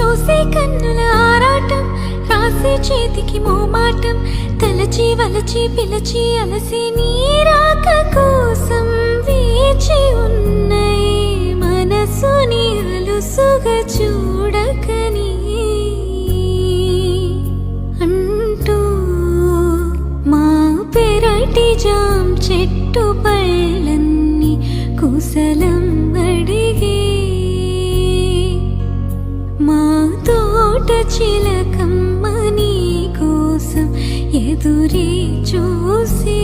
చూసే కన్నుల ఆరాటం, రాసే చేతికి మోమాటం, తలచి వలచి పిలచి అలసి నీరాక కోసం వేచి ఉన్నాయి మనసుని అలుసుగా చూడకని అంటూ మా పెరటి జాం చెట్టు పళ్ళన్ని కుశలం అడిగే మా తోట చిలకమ్మ నీ కోసం ఎదురే చూసే.